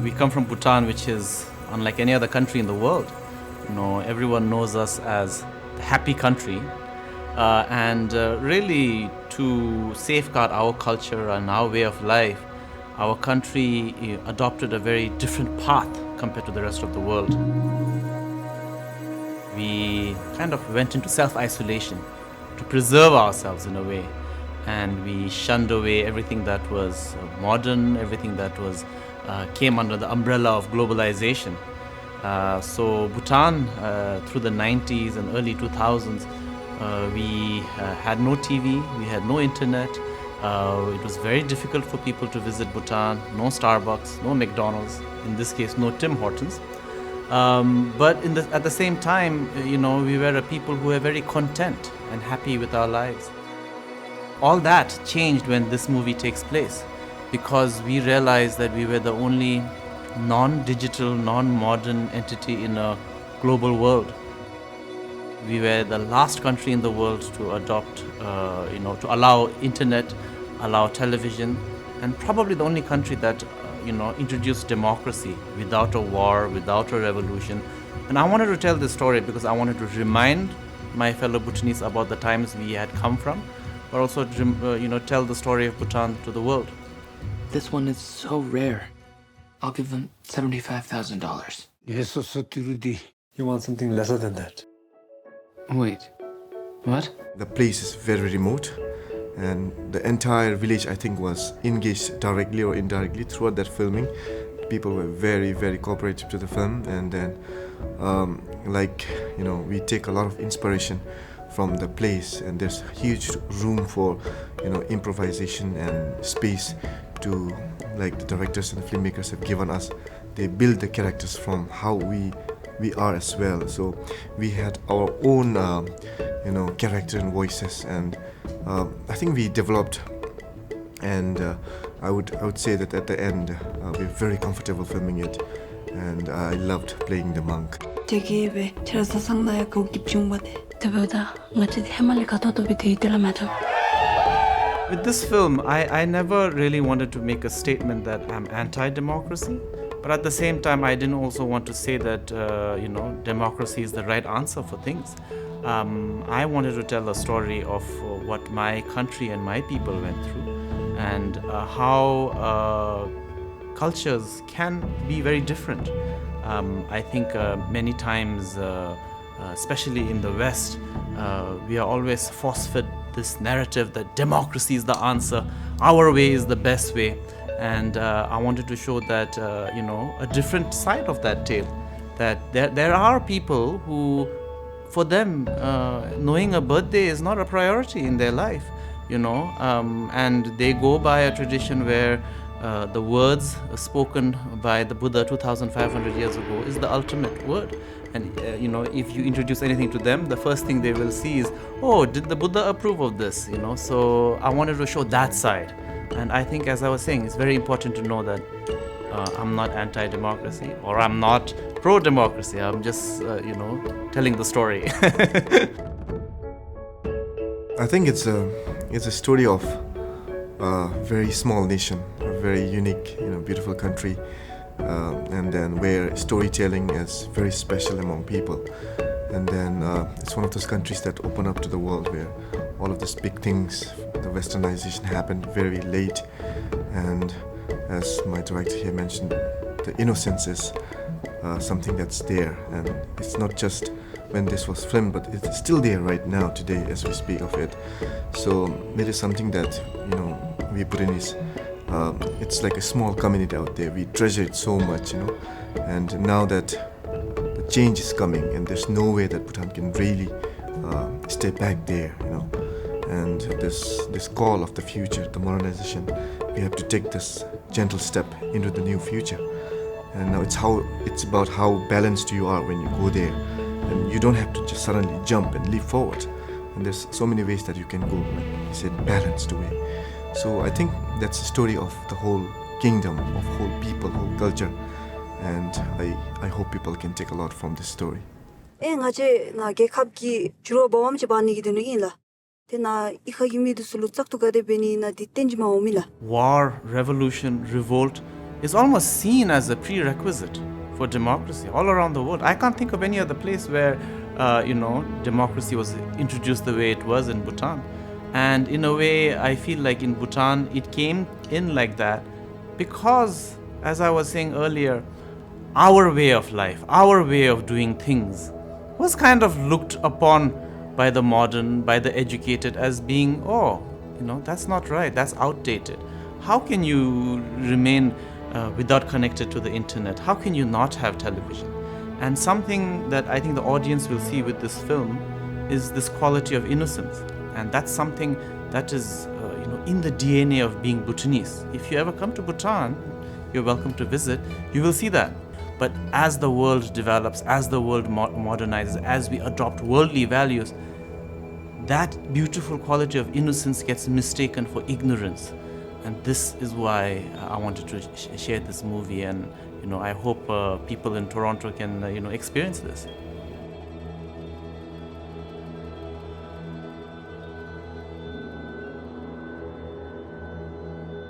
we come from Bhutan, which is unlike any other country in the world. Everyone knows us as the happy country. And really, to safeguard our culture and our way of life, our country adopted a very different path compared to the rest of the world. We kind of went into self-isolation to preserve ourselves in a way. And we shunned away everything that was modern, everything that was came under the umbrella of globalization. So Bhutan, through the 90s and early 2000s, we had no TV, we had no internet. It was very difficult for people to visit Bhutan. No Starbucks, no McDonald's, in this case, no Tim Hortons. But at the same time, we were a people who were very content and happy with our lives. All that changed when this movie takes place, because we realized that we were the only non-digital, non-modern entity in a global world. We were the last country in the world to adopt, to allow internet, allow television, and probably the only country that, introduced democracy without a war, without a revolution. And I wanted to tell this story because I wanted to remind my fellow Bhutanese about the times we had come from, but also, tell the story of Bhutan to the world. This one is so rare. I'll give them $75,000. Yes, so Tirudi. You want something lesser than that? Wait, what? The place is very remote, and the entire village, I think, was engaged directly or indirectly throughout that filming. People were very, very cooperative to the film, and then, we take a lot of inspiration from the place, and there's huge room for, improvisation and space to, like the directors and the filmmakers have given us. They build the characters from how we are as well. So we had our own, character and voices, and I think we developed. And I would say that at the end, we're very comfortable filming it, and I loved playing the monk. With this film, I never really wanted to make a statement that I'm anti-democracy, but at the same time, I didn't also want to say that, democracy is the right answer for things. I wanted to tell a story of what my country and my people went through, and how cultures can be very different. I think many times, especially in the West, we are always force-fed this narrative that democracy is the answer, our way is the best way. And I wanted to show that, a different side of that tale, that there are people who, for them, knowing a birthday is not a priority in their life, and they go by a tradition where the words spoken by the Buddha 2,500 years ago is the ultimate word. And, if you introduce anything to them, the first thing they will see is, oh, did the Buddha approve of this? So I wanted to show that side. And I think, as I was saying, it's very important to know that I'm not anti-democracy, or I'm not pro-democracy. I'm just, telling the story. I think it's a story of a very small nation, a very unique, beautiful country, and then where storytelling is very special among people. And then it's one of those countries that open up to the world, where all of these big things, the westernization happened very late. And as my director here mentioned, the innocence is something that's there, and it's not just when this was filmed, but it's still there right now, today, as we speak of it. So it is something that, we put in is, it's like a small community out there. We treasure it so much, and now that the change is coming, and there's no way that Bhutan can really stay back there, and this call of the future, the modernization, we have to take this gentle step into the new future. And now it's about how balanced you are when you go there, and you don't have to just suddenly jump and leap forward. And there's so many ways that you can go, like you said, balanced way. So I think that's the story of the whole kingdom, of whole people, whole culture, and I hope people can take a lot from this story. War, revolution, revolt, is almost seen as a prerequisite for democracy all around the world. I can't think of any other place where, democracy was introduced the way it was in Bhutan. And in a way, I feel like in Bhutan, it came in like that because, as I was saying earlier, our way of life, our way of doing things was kind of looked upon by the modern, by the educated as being, that's not right, that's outdated. How can you remain without connected to the internet? How can you not have television? And something that I think the audience will see with this film is this quality of innocence. And that's something that is, in the DNA of being Bhutanese. If you ever come to Bhutan, you're welcome to visit, you will see that. But as the world develops, as the world modernizes, as we adopt worldly values, that beautiful quality of innocence gets mistaken for ignorance. And this is why I wanted to share this movie, and I hope people in Toronto can experience this.